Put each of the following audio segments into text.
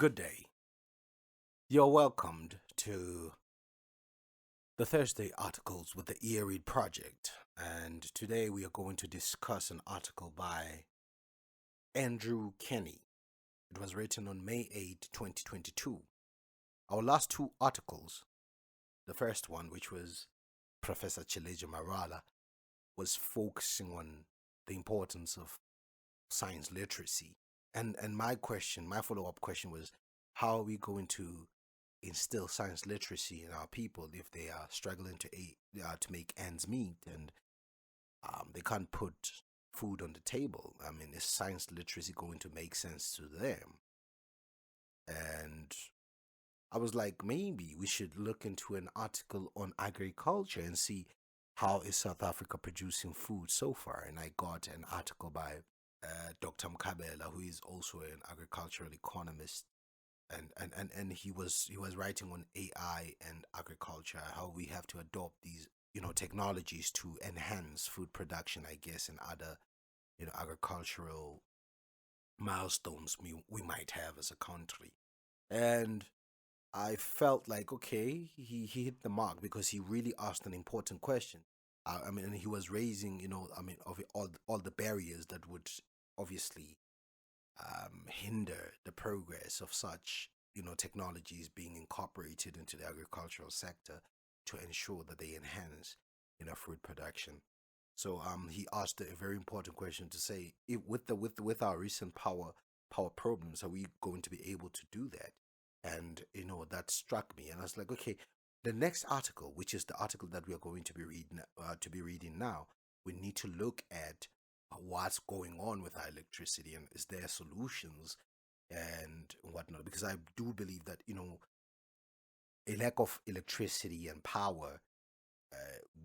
Good day. You're welcomed to the Thursday articles with the eRead Project. And today we are going to discuss an article by Andrew Kenny. It was written on May 8, 2022. Our last two articles, the first one, which was Professor Chileja Marala, was focusing on the importance of science literacy. And my follow-up question was, how are we going to instill science literacy in our people if they are struggling to make ends meet and they can't put food on the table? I mean, is science literacy going to make sense to them? And I was like, maybe we should look into an article on agriculture and see how is South Africa producing food so far. And I got an article by Dr. Mkabela, who is also an agricultural economist, and he was writing on AI and agriculture, how we have to adopt these technologies to enhance food production, I guess, and other agricultural milestones we might have as a country. And I felt like, okay, he hit the mark because he really asked an important question. I mean, and he was raising, of all the barriers that would obviously hinder the progress of such, technologies being incorporated into the agricultural sector to ensure that they enhance, food production. So he asked a very important question to say, if, with our recent power problems, are we going to be able to do that? And that struck me, and I was like, okay, the next article, which is the article that we are going to be reading now, we need to look at what's going on with our electricity and is there solutions and whatnot, because I do believe that a lack of electricity and power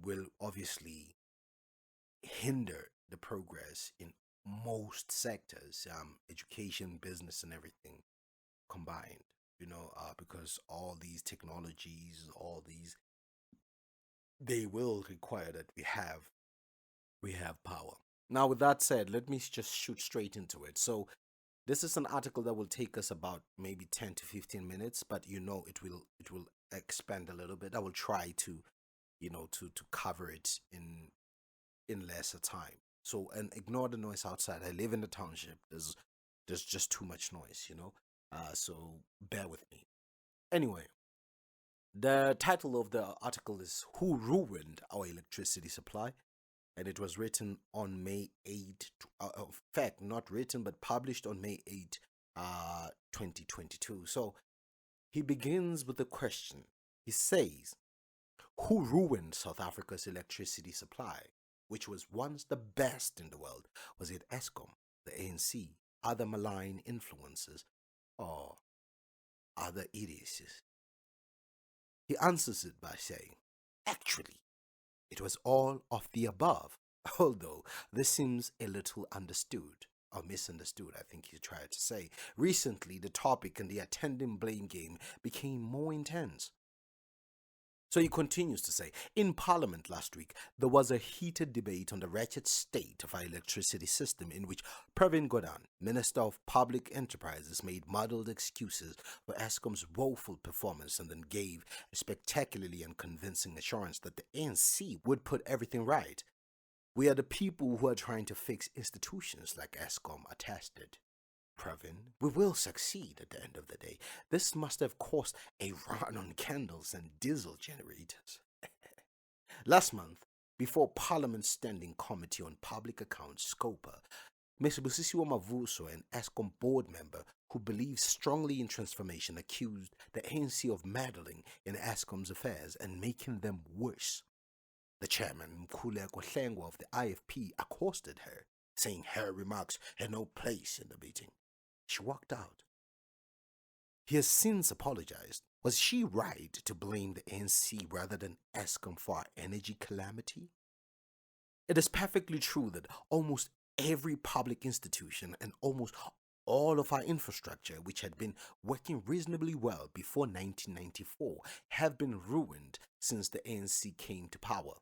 will obviously hinder the progress in most sectors, education, business, and everything combined. Because all these technologies, all these, they will require that we have power. Now, with that said, let me just shoot straight into it. So, this is an article that will take us about maybe 10 to 15 minutes, but it will expand a little bit. I will try to to cover it in lesser time. So, and ignore the noise outside. I live in the township. There's just too much noise. So bear with me. Anyway, the title of the article is "Who Ruined Our Electricity Supply?" and it was written on May 8, in fact, not written, but published on May 8, 2022. So he begins with a question. He says, who ruined South Africa's electricity supply, which was once the best in the world? Was it Eskom, the ANC, other malign influences, or other idiocies? He answers it by saying, actually, it was all of the above, although this seems a little understood or misunderstood, I think he tried to say. Recently, the topic and the attending blame game became more intense. So he continues to say, in Parliament last week, there was a heated debate on the wretched state of our electricity system in which Pravin Gordhan, Minister of Public Enterprises, made muddled excuses for Eskom's woeful performance and then gave a spectacularly unconvincing assurance that the ANC would put everything right. We are the people who are trying to fix institutions, like Eskom attested. Pravin, we will succeed at the end of the day. This must have cost a run on candles and diesel generators. Last month, before Parliament's Standing Committee on Public Accounts, SCOPA, Msavuso, an Eskom board member who believes strongly in transformation, accused the ANC of meddling in Eskom's affairs and making them worse. The chairman, Mkhuleko Hlengwa of the IFP, accosted her, saying her remarks had no place in the meeting. She walked out. He has since apologized. Was she right to blame the ANC rather than Eskom for our energy calamity? It is perfectly true that almost every public institution and almost all of our infrastructure, which had been working reasonably well before 1994, have been ruined since the ANC came to power.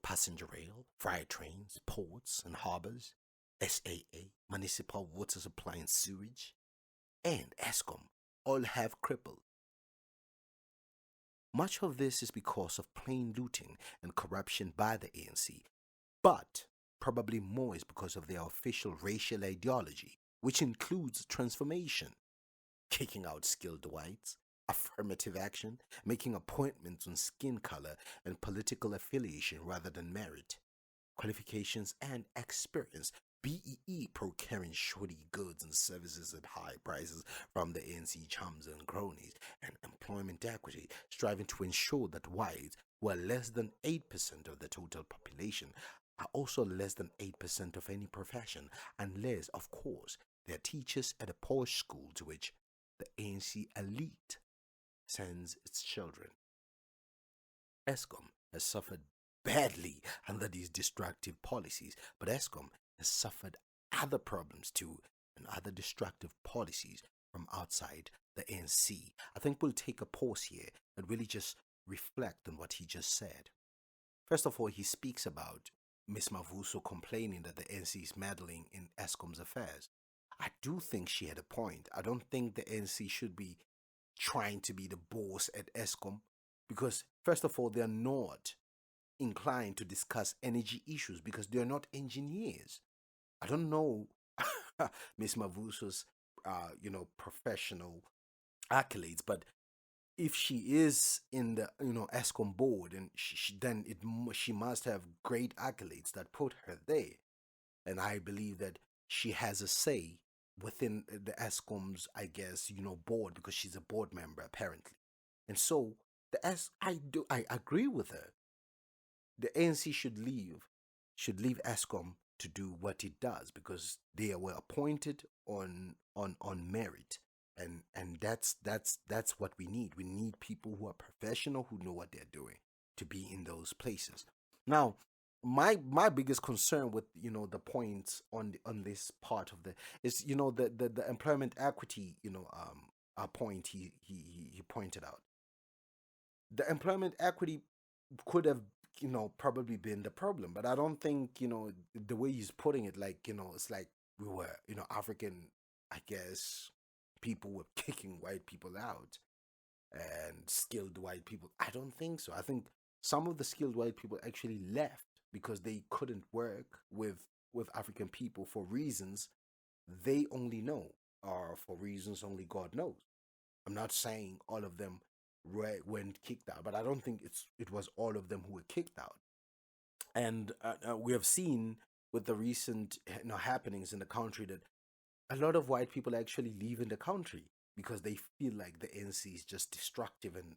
Passenger rail, freight trains, ports and harbors, SAA, municipal water supply and sewage, and Eskom, all have crippled. Much of this is because of plain looting and corruption by the ANC, but probably more is because of their official racial ideology, which includes transformation, kicking out skilled whites, affirmative action, making appointments on skin color and political affiliation rather than merit, qualifications and experience. BEE procuring shoddy goods and services at high prices from the ANC chums and cronies, and employment equity, striving to ensure that whites, who are less than 8% of the total population, are also less than 8% of any profession, unless, of course, they are teachers at a posh school to which the ANC elite sends its children. Eskom has suffered badly under these destructive policies, but Eskom has suffered other problems too and other destructive policies from outside the ANC. I think we'll take a pause here and really just reflect on what he just said. First of all, he speaks about Miss Msavuso complaining that the ANC is meddling in Eskom's affairs. I do think she had a point. I don't think the ANC should be trying to be the boss at Eskom because, first of all, they're not inclined to discuss energy issues because they're not engineers. I don't know Miss Mavuso's, professional accolades, but if she is in the Eskom board, and she must have great accolades that put her there, and I believe that she has a say within the Eskom's, I guess, board because she's a board member apparently, and so I agree with her. The ANC should leave Eskom to do what it does because they were appointed on merit, and that's what we need. We need people who are professional, who know what they're doing, to be in those places. Now, my biggest concern with the points on this part of the is the employment equity point he pointed out. The employment equity could have probably been the problem, but I don't think the way he's putting it, like it's like we were African, I guess, people were kicking white people out and skilled white people. I don't think so. I think some of the skilled white people actually left because they couldn't work with African people for reasons they only know, or for reasons only God knows. I'm not saying all of them went kicked out, but I don't think it was all of them who were kicked out. And we have seen with the recent happenings in the country that a lot of white people actually leave in the country because they feel like the NC is just destructive, and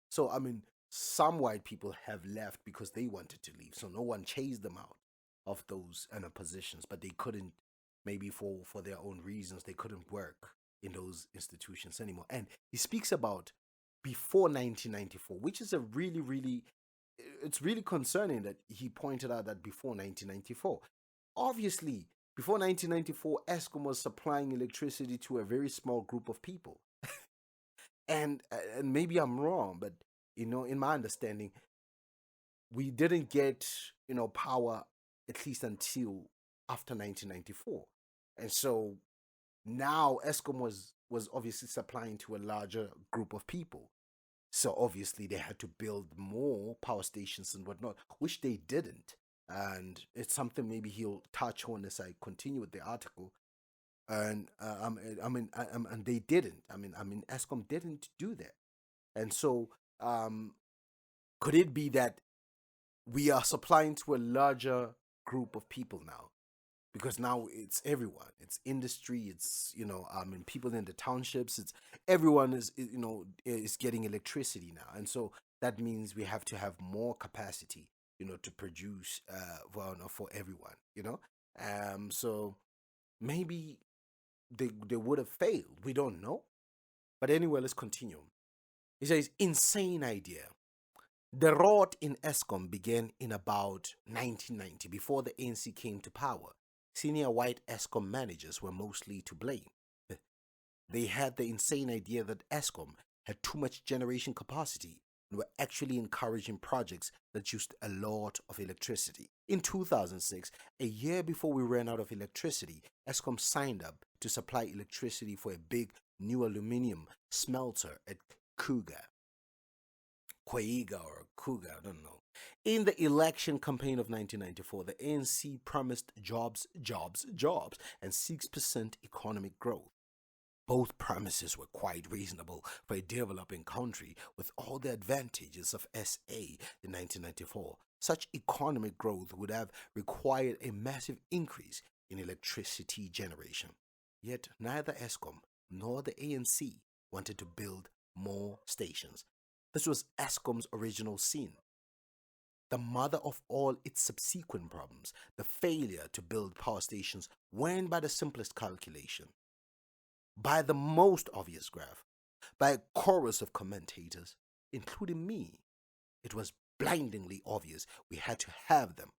so I mean, some white people have left because they wanted to leave, so no one chased them out of those positions, but they couldn't, maybe for their own reasons, they couldn't work in those institutions anymore. And he speaks about before 1994, which is a really, it's really concerning that he pointed out that before 1994, obviously, before 1994, Eskom was supplying electricity to a very small group of people. And maybe I'm wrong, but in my understanding, we didn't get power at least until after 1994, and so now Eskom was obviously supplying to a larger group of people. So obviously they had to build more power stations and whatnot, which they didn't. And it's something maybe he'll touch on as I continue with the article. And and they didn't. I mean, Eskom didn't do that. And so, could it be that we are supplying to a larger group of people now? Because now it's everyone, it's industry, it's people in the townships, it's everyone is getting electricity now, and so that means we have to have more capacity to produce for everyone. So maybe they would have failed, we don't know. But anyway, let's continue. He says, insane idea. The rot in Eskom began in about 1990, before the ANC came to power. Senior white Eskom managers were mostly to blame. They had the insane idea that Eskom had too much generation capacity and were actually encouraging projects that used a lot of electricity. In 2006, a year before we ran out of electricity, Eskom signed up to supply electricity for a big new aluminium smelter at Kweiga or Kuga, I don't know. In the election campaign of 1994, the ANC promised jobs, jobs, jobs, and 6% economic growth. Both promises were quite reasonable for a developing country with all the advantages of SA in 1994. Such economic growth would have required a massive increase in electricity generation. Yet neither Eskom nor the ANC wanted to build more stations. This was Eskom's original sin, the mother of all its subsequent problems. The failure to build power stations went by the simplest calculation, by the most obvious graph, by a chorus of commentators, including me. It was blindingly obvious we had to have them.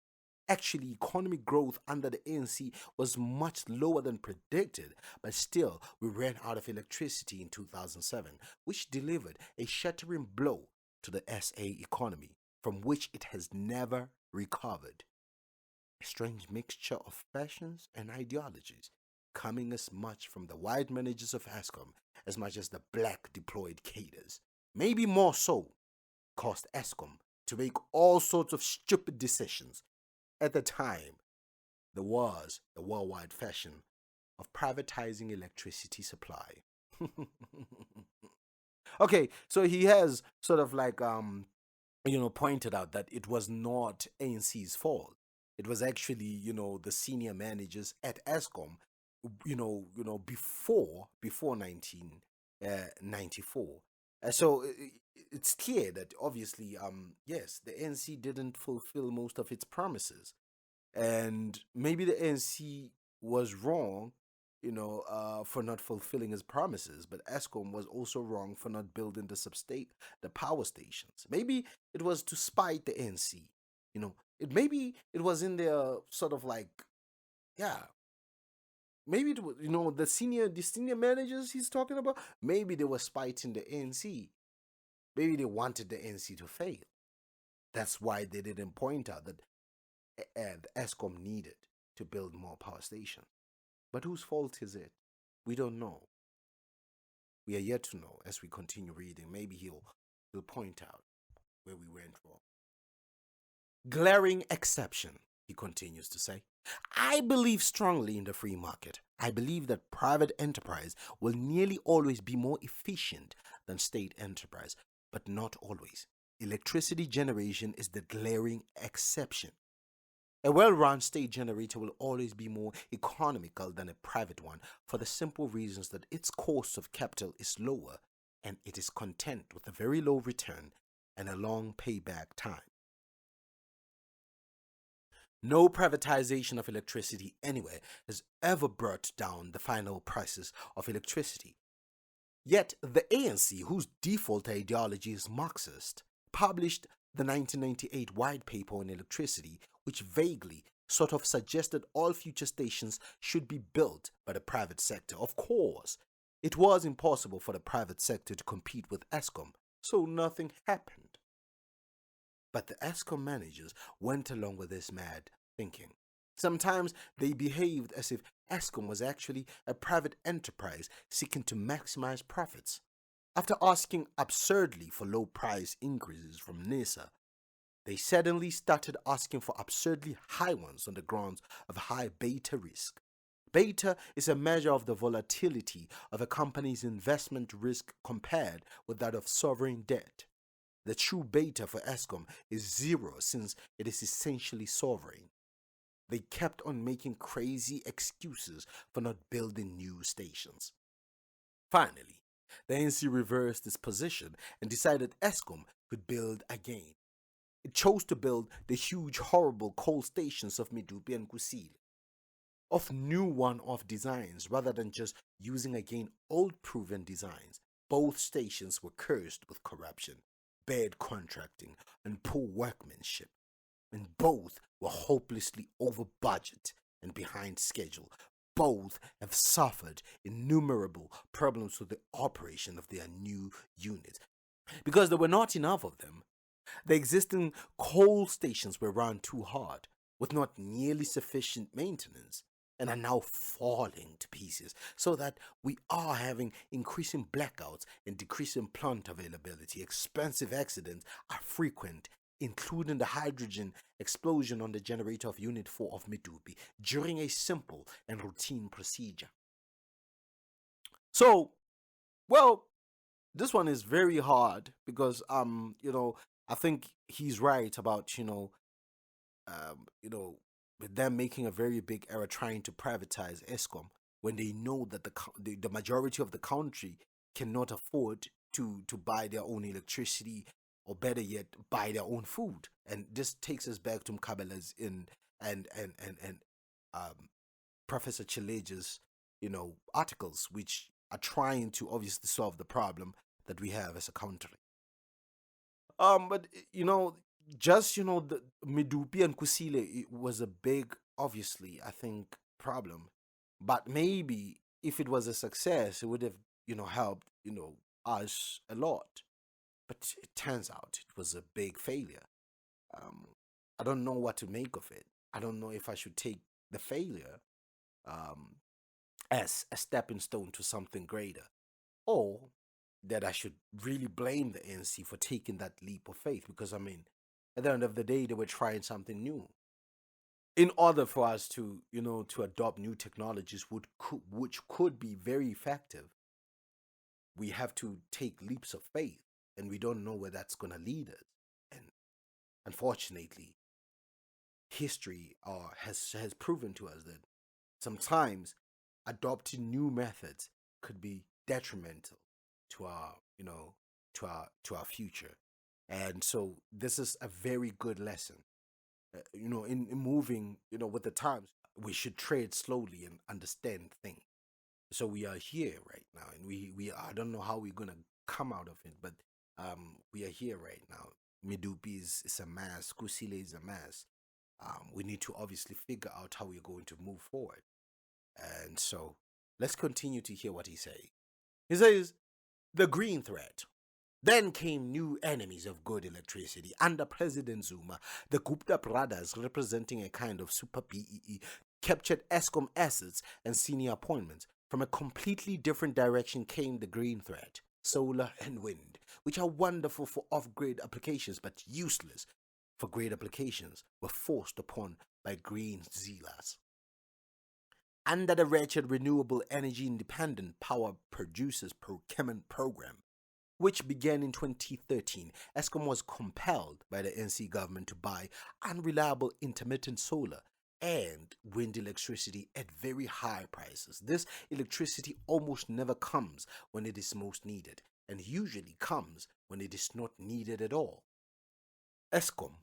Actually, economic growth under the ANC was much lower than predicted, but still, we ran out of electricity in 2007, which delivered a shattering blow to the SA economy, from which it has never recovered. A strange mixture of fashions and ideologies, coming as much from the white managers of Eskom as much as the black deployed cadres, maybe more so, caused Eskom to make all sorts of stupid decisions. At the time, there was the worldwide fashion of privatizing electricity supply. Okay, so he has sort of like pointed out that it was not ANC's fault. It was actually, the senior managers at Eskom, before 1994. So it's clear that obviously, yes, the ANC didn't fulfill most of its promises, and maybe the ANC was wrong, for not fulfilling its promises. But Eskom was also wrong for not building the power stations. Maybe it was to spite the ANC. Maybe it was in their sort of like, yeah. Maybe it was, the senior managers he's talking about. Maybe they were spiting the ANC. Maybe they wanted the ANC to fail. That's why they didn't point out that Eskom needed to build more power stations. But whose fault is it? We don't know. We are yet to know as we continue reading. Maybe he'll point out where we went wrong. Glaring exception, he continues to say. I believe strongly in the free market. I believe that private enterprise will nearly always be more efficient than state enterprise, but not always. Electricity generation is the glaring exception. A well-run state generator will always be more economical than a private one for the simple reasons that its cost of capital is lower and it is content with a very low return and a long payback time. No privatization of electricity anywhere has ever brought down the final prices of electricity. Yet the ANC, whose default ideology is Marxist, published the 1998 White Paper on Electricity, which vaguely sort of suggested all future stations should be built by the private sector. Of course, it was impossible for the private sector to compete with Eskom, so nothing happened. But the Eskom managers went along with this mad thinking. Sometimes they behaved as if Eskom was actually a private enterprise seeking to maximize profits. After asking absurdly for low price increases from NISA, they suddenly started asking for absurdly high ones on the grounds of high beta risk. Beta is a measure of the volatility of a company's investment risk compared with that of sovereign debt. The true beta for Eskom is zero since it is essentially sovereign. They kept on making crazy excuses for not building new stations. Finally, the ANC reversed its position and decided Eskom could build again. It chose to build the huge, horrible coal stations of Medupi and Kusile, of new one-off designs rather than just using again old proven designs. Both stations were cursed with corruption, bad contracting, and poor workmanship, and both were hopelessly over budget and behind schedule. Both have suffered innumerable problems with the operation of their new units. Because there were not enough of them, the existing coal stations were run too hard, with not nearly sufficient maintenance. and are now falling to pieces, so that we are having increasing blackouts and decreasing plant availability. Expensive accidents are frequent, including the hydrogen explosion on the generator of Unit 4 of Medupi during a simple and routine procedure. So, well, this one is very hard because I think he's right about with them making a very big error trying to privatize Eskom when they know that the majority of the country cannot afford to buy their own electricity, or better yet, buy their own food. And this takes us back to Mkabela's in and um, Professor Chileja's articles, which are trying to obviously solve the problem that we have as a country. But just the Medupi and Kusile, it was a big, obviously, I think, problem. But maybe if it was a success, it would have helped us a lot. But it turns out it was a big failure. Um, I don't know what to make of it. I don't know if I should take the failure um, as a stepping stone to something greater, or that I should really blame the ANC for taking that leap of faith. Because, I mean, at the end of the day, they were trying something new. In order for us to adopt new technologies which could be very effective, we have to take leaps of faith, and we don't know where that's going to lead us. And unfortunately, history has proven to us that sometimes adopting new methods could be detrimental to our to our future. And so this is a very good lesson. In moving with the times, we should tread slowly and understand things. So we are here right now, and we I don't know how we're gonna come out of it, but we are here right now. Medupi is a mass, Kusile is a mass. We need to obviously figure out how we're going to move forward. And so let's continue to hear what he says. He says, the green threat. Then came new enemies of good electricity. Under President Zuma, the Gupta brothers, representing a kind of super BEE, captured Eskom assets and senior appointments. From a completely different direction came the green threat, solar and wind, which are wonderful for off-grid applications but useless for grid applications, were forced upon by green zealots. Under the wretched Renewable Energy Independent Power Producers Procurement Program, which began in 2013, Eskom was compelled by the NC government to buy unreliable intermittent solar and wind electricity at very high prices. This electricity almost never comes when it is most needed, and usually comes when it is not needed at all. Eskom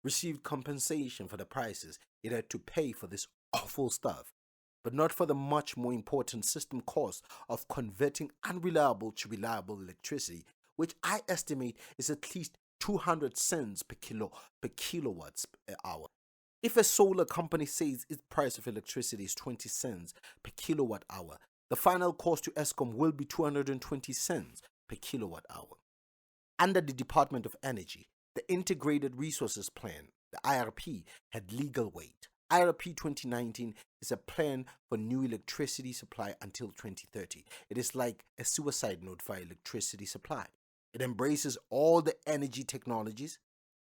received compensation for the prices it had to pay for this awful stuff, but not for the much more important system cost of converting unreliable to reliable electricity, which I estimate is at least 200 cents per kilowatts per hour. If a solar company says its price of electricity is 20 cents per kilowatt hour, the final cost to Eskom will be 220 cents per kilowatt hour. Under the Department of Energy, the Integrated Resources Plan, the IRP, had legal weight. IRP 2019 is a plan for new electricity supply until 2030. It is like a suicide note for electricity supply. It embraces all the energy technologies,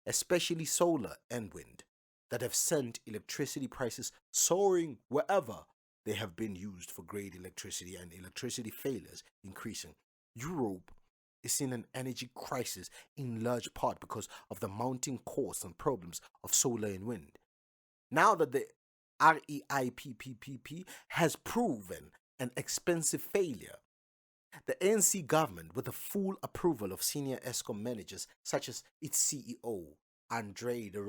especially solar and wind, that have sent electricity prices soaring wherever they have been used for great electricity, and electricity failures increasing. Europe is in an energy crisis in large part because of the mounting costs and problems of solar and wind. Now that the REIPPPP has proven an expensive failure, the ANC government, with the full approval of senior Eskom managers such as its CEO, Andre the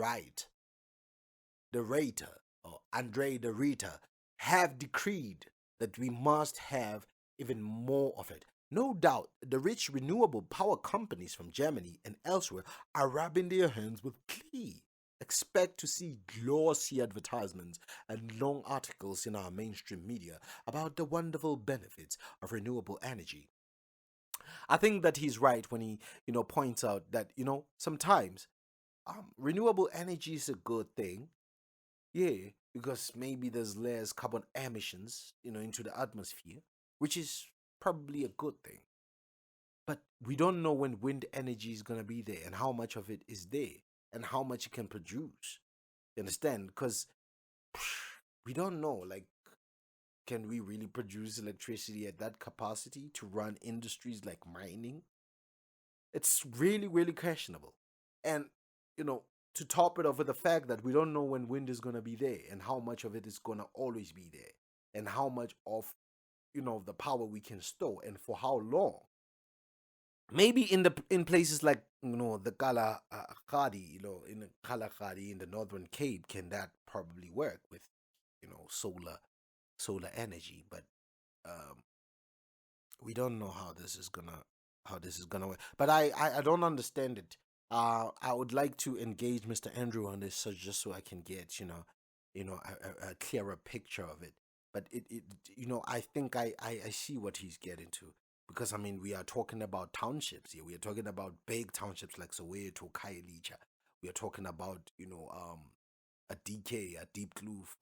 Rata, or Andre the Rita, have decreed that we must have even more of it. No doubt, the rich renewable power companies from Germany and elsewhere are rubbing their hands with glee. Expect to see glossy advertisements and long articles in our mainstream media about the wonderful benefits of renewable energy. I think that he's right when he, points out that, sometimes renewable energy is a good thing, yeah, because maybe there's less carbon emissions, into the atmosphere, which is probably a good thing. But we don't know when wind energy is going to be there and how much of it is there and how much it can produce. You understand? Because we don't know. Like, can we really produce electricity at that capacity to run industries like mining? It's really, really questionable. And, you know, to top it off with the fact that we don't know when wind is going to be there and how much of it is going to always be there and how much of, the power we can store and for how long. Maybe in places like, the Kalahari, in the Kalahari in the Northern Cape, can that probably work with, solar energy? But um, we don't know how this is gonna work. But I don't understand it. I would like to engage Mr. Andrew on this, so just so I can get a clearer picture of it. But I think I see what he's getting to, because I mean we are talking about townships here. We are talking about big townships like Soweto, Khayelitsha. We are talking about a DK, a Deep Kloof.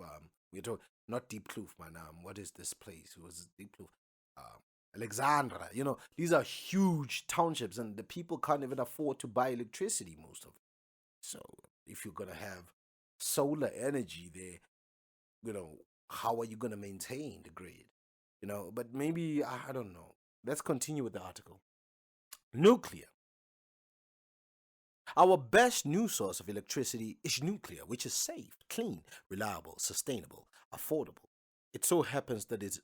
We're talking not Deep Kloof, man. What is this place? It was Deep Kloof. Alexandra. These are huge townships, and the people can't even afford to buy electricity, most of it. So, if you're gonna have solar energy there, how are you gonna maintain the grid? But maybe I don't know. Let's continue with the article. Nuclear. Our best new source of electricity is nuclear, which is safe, clean, reliable, sustainable, affordable. It so happens that it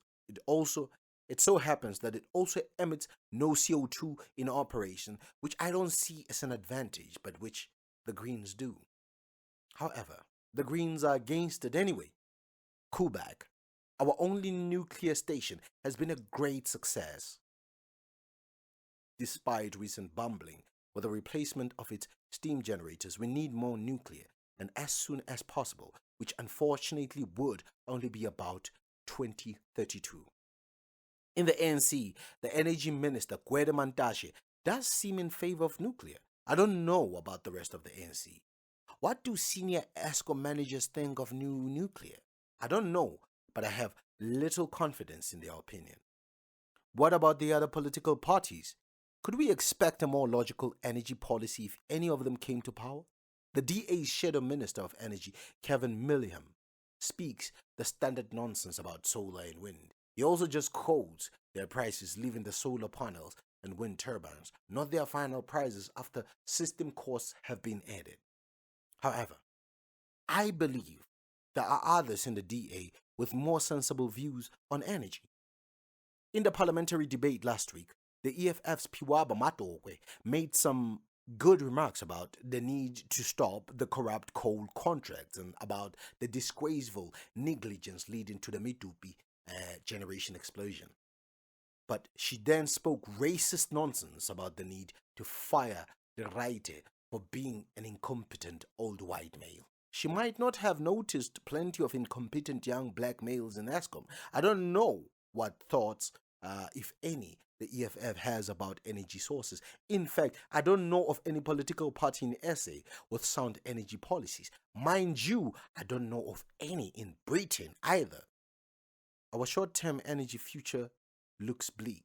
also it so happens that it also emits no CO2 in operation, which I don't see as an advantage, but which the Greens do. However, the Greens are against it anyway. Kubak, our only nuclear station, has been a great success despite recent bumbling with the replacement of its steam generators. We need more nuclear, and as soon as possible, which unfortunately would only be about 2032. In the ANC, the energy minister, Gwede Mantashe, does seem in favor of nuclear. I don't know about the rest of the ANC. What do senior Eskom managers think of new nuclear? I don't know, but I have little confidence in their opinion. What about the other political parties? Could we expect a more logical energy policy if any of them came to power? The DA's Shadow Minister of Energy, Kevin Milliam, speaks the standard nonsense about solar and wind. He also just quotes their prices, leaving the solar panels and wind turbines, not their final prices after system costs have been added. However, I believe there are others in the DA with more sensible views on energy. In the parliamentary debate last week, the EFF's Piwaba Matokwe made some good remarks about the need to stop the corrupt coal contracts and about the disgraceful negligence leading to the Mitupi generation explosion. But she then spoke racist nonsense about the need to fire the Raite for being an incompetent old white male. She might not have noticed plenty of incompetent young black males in Eskom. I don't know what thoughts, if any, the EFF has about energy sources. In fact, I don't know of any political party in SA with sound energy policies. Mind you, I don't know of any in Britain either. Our short term energy future looks bleak.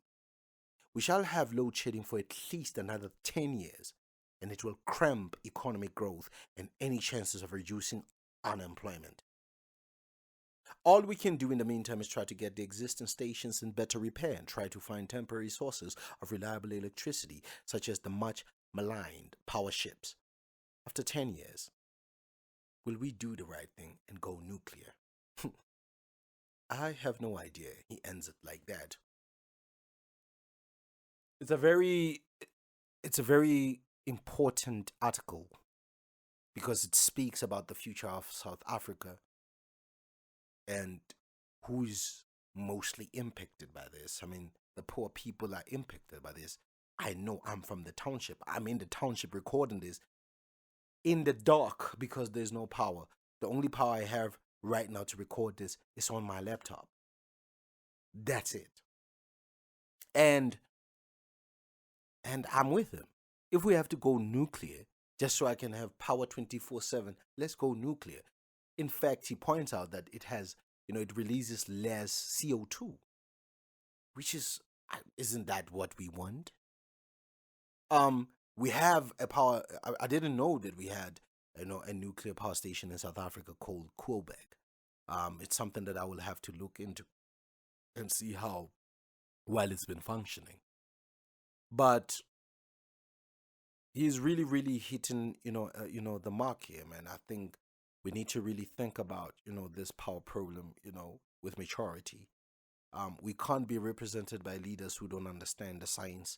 We shall have load shedding for at least another 10 years, and it will cramp economic growth and any chances of reducing unemployment. All we can do in the meantime is try to get the existing stations in better repair and try to find temporary sources of reliable electricity, such as the much maligned power ships. After 10 years, will we do the right thing and go nuclear? I have no idea. He ends it like that. It's a very it's a very important article because it speaks about the future of South Africa and who's mostly impacted by this. I mean, the poor people are impacted by this. I know I'm from the township. I'm in the township recording this in the dark because there's no power. The only power I have right now to record this is on my laptop. That's it. And I'm with him. If we have to go nuclear just so I can have power 24/7, let's go nuclear. In fact, he points out that it has, it releases less CO2, which is, isn't that what we want? Um, we have a power. I didn't know that we had, a nuclear power station in South Africa called Quebec. It's something that I will have to look into and see how well it's been functioning. But he's really, really hitting, the mark here, man. I think we need to really think about, this power problem, with maturity. We can't be represented by leaders who don't understand the science,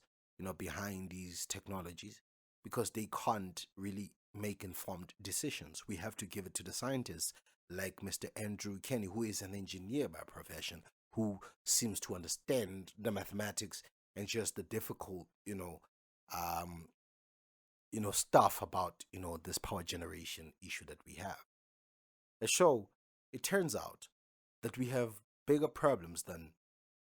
behind these technologies, because they can't really make informed decisions. We have to give it to the scientists, like Mr. Andrew Kenny, who is an engineer by profession, who seems to understand the mathematics and just the difficult, um, stuff about, this power generation issue that we have. So it turns out that we have bigger problems than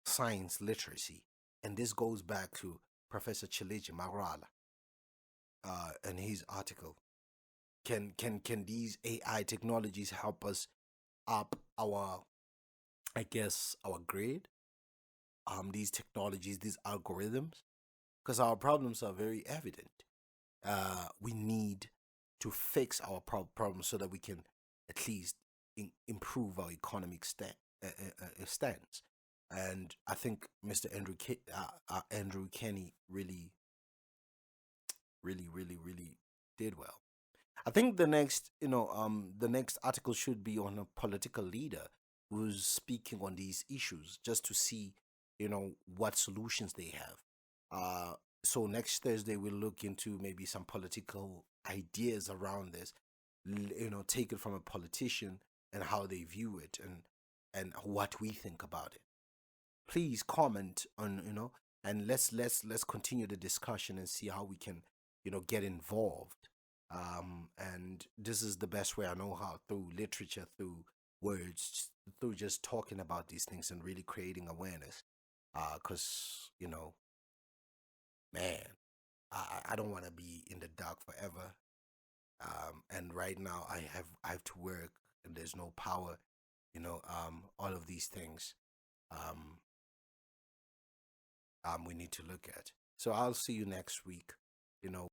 science literacy. And this goes back to Professor Chileji Marala and his article. Can these AI technologies help us up our, I guess, our grade? These technologies, these algorithms, because our problems are very evident. We need to fix our problems so that we can at least improve our economic stance. And I think Mr. Andrew Kenny really, really, really, really did well. I think the next article should be on a political leader who's speaking on these issues, just to see, what solutions they have. So next Thursday we'll look into maybe some political ideas around this. Take it from a politician and how they view it, and what we think about it. Please comment on, and let's continue the discussion and see how we can, get involved. And this is the best way I know how, through literature, through words, through just talking about these things and really creating awareness. Because, man, I don't want to be in the dark forever. And right now I have to work, and there's no power, all of these things. Um, we need to look at. So I'll see you next week.